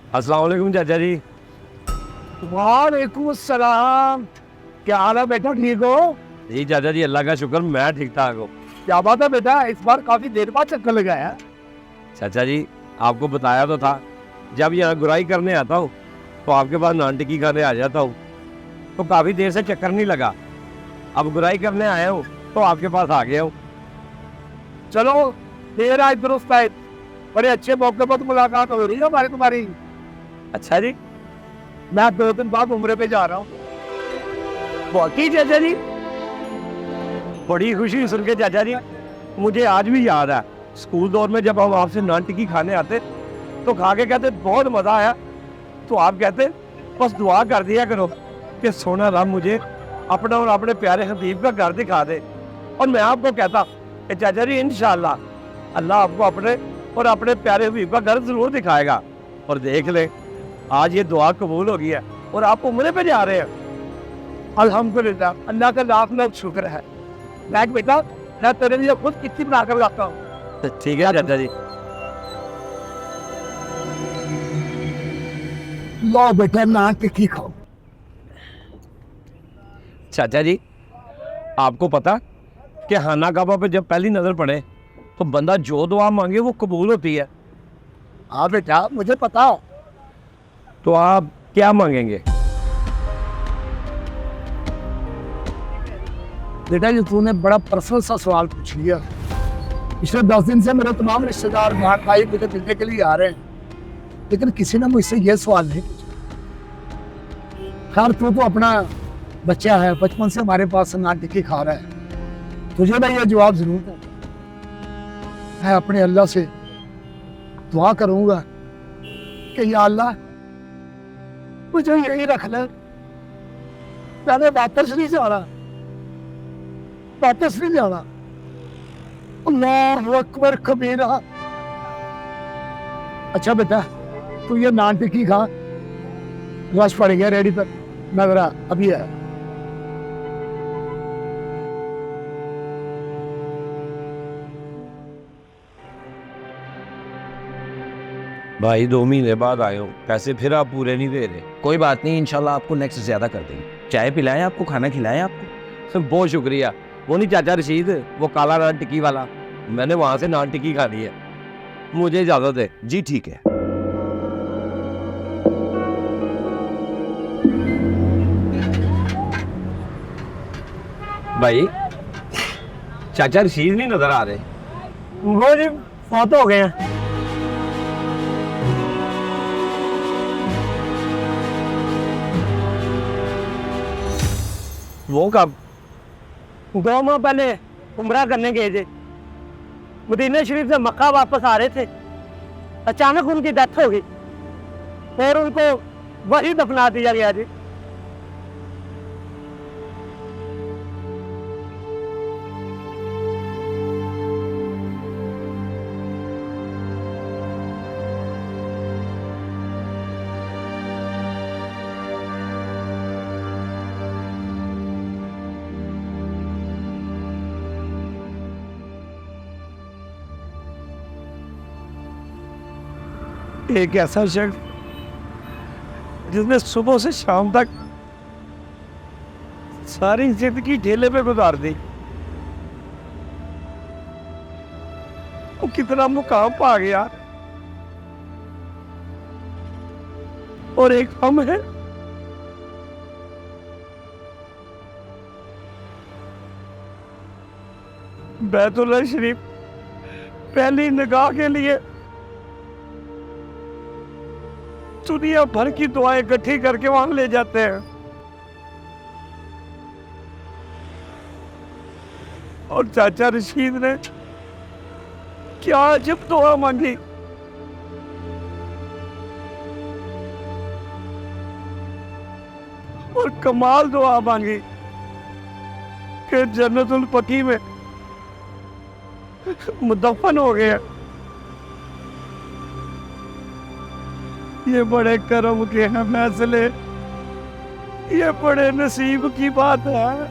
अस्सलाम वालेकुम चाचा जी। वालेकुम सलाम। क्या हाल है बेटा, ठीक हो? जी चाचा जी, अल्लाह का शुक्र, मैं ठीक ठाक हूँ। क्या बात है बेटा, इस बार काफी देर बाद चक्कर लगाया। चाचा जी, आपको बताया तो था, जब यहाँ गुराई करने आता हूँ तो आपके पास नान टिक्की खाने आ जाता हूँ, तो काफ़ी देर से चक्कर नहीं लगा। अब गुराई करने आया हूँ तो आपके पास आ गया हूँ। चलो, देर आज दुरुस्त है। बड़े अच्छे मौके पर मुलाकात हो रही है हमारी तुम्हारी। अच्छा जी। मैं 2 दिन बाद उम्रे पे जा रहा हूँ। वाकई चाचा जी, बड़ी खुशी सुन के चाचा जी। मुझे आज भी याद है, स्कूल दौर में जब हम आपसे नान टिक्की खाने आते तो खा के कहते बहुत मज़ा आया, तो आप कहते बस दुआ कर दिया करो कि सोना रब मुझे अपना और अपने प्यारे हबीब का घर दिखा दे। और मैं आपको कहता कि चाचा जी, इंशाअल्लाह अल्लाह आपको अपने और अपने प्यारे हबीब का घर ज़रूर दिखाएगा। और देख ले, आज ये दुआ कबूल हो गई है और आप उम्रे पे जा रहे हैं। अल्हम्दुलिल्लाह, अल्लाह का लाख लाख शुक्र है। बैठ बेटा, मैं तेरे लिए खुद कितनी बना कर लाता हूँ। ठीक है चाचा जी। लो बेटा, नान टिक्की खाओ। चाचा जी, आपको पता कि खाना काबा पे जब पहली नज़र पड़े तो बंदा जो दुआ मांगे वो कबूल होती है। हाँ बेटा, मुझे पता है। तो आप क्या मांगेंगे? बेटा, ये तूने बड़ा पर्सनल सा सवाल पूछ लिया। पिछले 10 दिन से मेरे तमाम रिश्तेदार बहन भाई मुझे मिलने के लिए आ रहे हैं, लेकिन किसी ने मुझसे ये सवाल नहीं पूछा। खैर, तू तो अपना बच्चा है, बचपन से हमारे पास नान टिक्की खा रहा है, तुझे मैं ये जवाब जरूर दूंगा। मैं अपने अल्लाह से दुआ करूंगा कि या अल्लाह मुझे यही रख ले, मैंने वापस नहीं जाना, वापस नहीं जाना। अल्लाह अकबर कबीरा। अच्छा बेटा, तू ये नान टिक्की खा, रश पड़ गया रेडी पर, मैं जरा अभी है। भाई 2 महीने बाद आए हो, पैसे फिर आप पूरे नहीं दे रहे। कोई बात नहीं, इंशाल्लाह आपको नेक्स्ट ज्यादा कर देंगे। चाय पिलाएं आपको, खाना खिलाएं आपको। सर बहुत शुक्रिया। वो नहीं चाचा रशीद, वो काला नान टिक्की वाला, मैंने वहाँ से नान टिक्की खानी है। मुझे इजाज़त है। जी ठीक है। भाई, चाचा रशीद नहीं नजर आ रहे। वो जी फौत हो गए हैं। वो कब? 2 माह पहले उम्रा करने गए थे, मदीना शरीफ से मक्का वापस आ रहे थे, अचानक उनकी डेथ हो गई और उनको वही दफना दिया गया जी। एक ऐसा शख्स जिसने सुबह से शाम तक सारी जिंदगी ठेले पे गुजार दी, वो कितना मुकाम पा गया। और एक हम है बैतुल्लाह शरीफ पहली निगाह के लिए दुनिया भर की दुआएं इकट्ठी करके वहां ले जाते हैं। और चाचा रशीद ने क्या अजब दुआ मांगी। और कमाल दुआ मांगी कि जन्नतुल बकी में मुदफन हो गया। ये बड़े करम के हैं फैसले, ये बड़े नसीब की बात है।